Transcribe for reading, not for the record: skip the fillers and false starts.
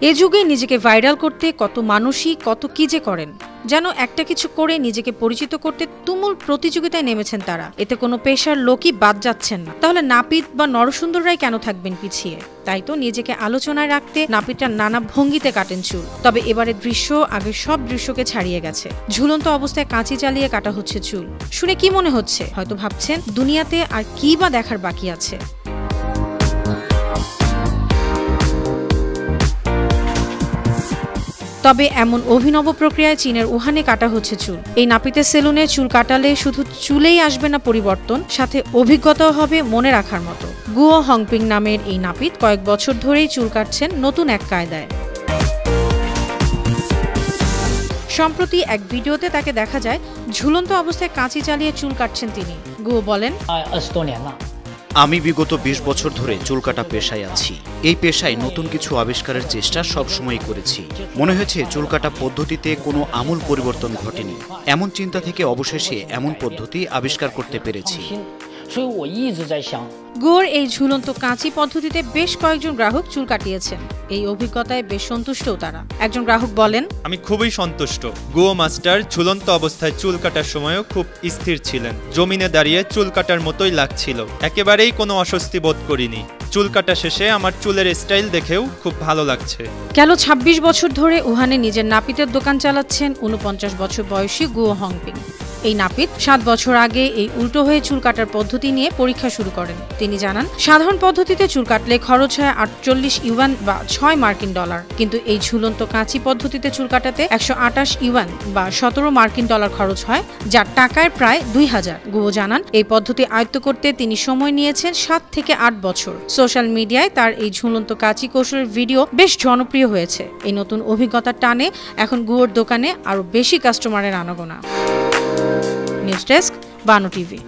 এ যুগে নিজেকে ভাইরাল করতে কত মানুষই কত কি যে করেন, যেন একটা কিছু করে নিজেকে পরিচিত করতে তুমুল প্রতিযোগিতায় নেমেছেন তারা। এতে কোনো পেশার লোকই বাদ যাচ্ছেন না। তাহলে নাপিত বা নরসুন্দররাই কেন থাকবেন পিছিয়ে? তাই তো নিজেকে আলোচনায় রাখতে নাপিতরা নানা ভঙ্গিতে কাটেন চুল। তবে এবারের দৃশ্য আগের সব দৃশ্যকে ছাড়িয়ে গেছে। ঝুলন্ত অবস্থায় কাঁচি চালিয়ে কাটা হচ্ছে চুল। শুনে কি মনে হচ্ছে? হয়তো ভাবছেন দুনিয়াতে আর কি বা দেখার বাকি আছে। তবে এমন অভিনব প্রক্রিয়ায় চীনের উহানে কাটা হচ্ছে চুল। এই নাপিতের সেলুনে চুল কাটালে শুধু চুলেই আসবে না পরিবর্তন, সাথে অভিজ্ঞতাও হবে মনে রাখার মতো। গুয়ো হংপিং নামের এই নাপিত কয়েক বছর ধরেই চুল কাটছেন নতুন এক কায়দায়। সম্প্রতি এক ভিডিওতে তাকে দেখা যায় ঝুলন্ত অবস্থায় কাঁচি চালিয়ে চুল কাটছেন তিনি। গুয়ো বলেন, আমি বিগত ২০ বছর ধরে চুল কাটা পেশায় আছি। এই পেশায় নতুন কিছু আবিষ্কারের চেষ্টা সবসময় করেছি। মনে হয়েছে চুল কাটা পদ্ধতিতে কোনো আমূল পরিবর্তন ঘটেনি। এমন চিন্তা থেকে অবশেষে এমন পদ্ধতি আবিষ্কার করতে পেরেছি। গুয়োর এই ঝুলন্ত কাঁচি পদ্ধতিতে বেশ কয়েকজন গ্রাহক চুল কাটিয়েছেন। এই অভিজ্ঞতায় বেশ সন্তুষ্টও তারা। একজন গ্রাহক বলেন, আমি খুবই সন্তুষ্ট। গুয়ো মাস্টার ঝুলন্ত অবস্থায় চুল কাটার সময়ও খুব স্থির ছিলেন। জমিনে দাঁড়িয়ে চুল কাটার মতোই লাগছিল। একেবারেই কোনো অস্বস্তি বোধ করিনি। চুল কাটা শেষে আমার চুলের স্টাইল দেখেও খুব ভালো লাগছে। গেল ২৬ বছর ধরে উহানে নিজের নাপিতের দোকান চালাচ্ছেন ৪৯ বছর বয়সী গুয়ো হংপিং। এই নাপিত ৭ বছর আগে এই উল্টো হয়ে চুল কাটার পদ্ধতি নিয়ে পরীক্ষা শুরু করেন। তিনি জানান, সাধারণ পদ্ধতিতে চুল কাটলে খরচ হয় ৪৮ ইউয়ান বা ৬ মার্কিন ডলার, কিন্তু এই ঝুলন্ত কাঁচি পদ্ধতিতে চুল কাটাতে ১২৮ ইউয়ান বা ১৭ মার্কিন ডলার খরচ হয়, যার টাকায় প্রায় ২,০০০। গুয়ো জানান, এই পদ্ধতি আয়ত্ত করতে তিনি সময় নিয়েছেন ৭ থেকে ৮ বছর। সোশ্যাল মিডিয়ায় তার এই ঝুলন্ত কাঁচি কৌশলের ভিডিও বেশ জনপ্রিয় হয়েছে। এই নতুন অভিজ্ঞতার টানে এখন গুয়োর দোকানে আরও বেশি কাস্টমারের আনাগোনা। নিউজ ডেস্ক, বানো টিভি।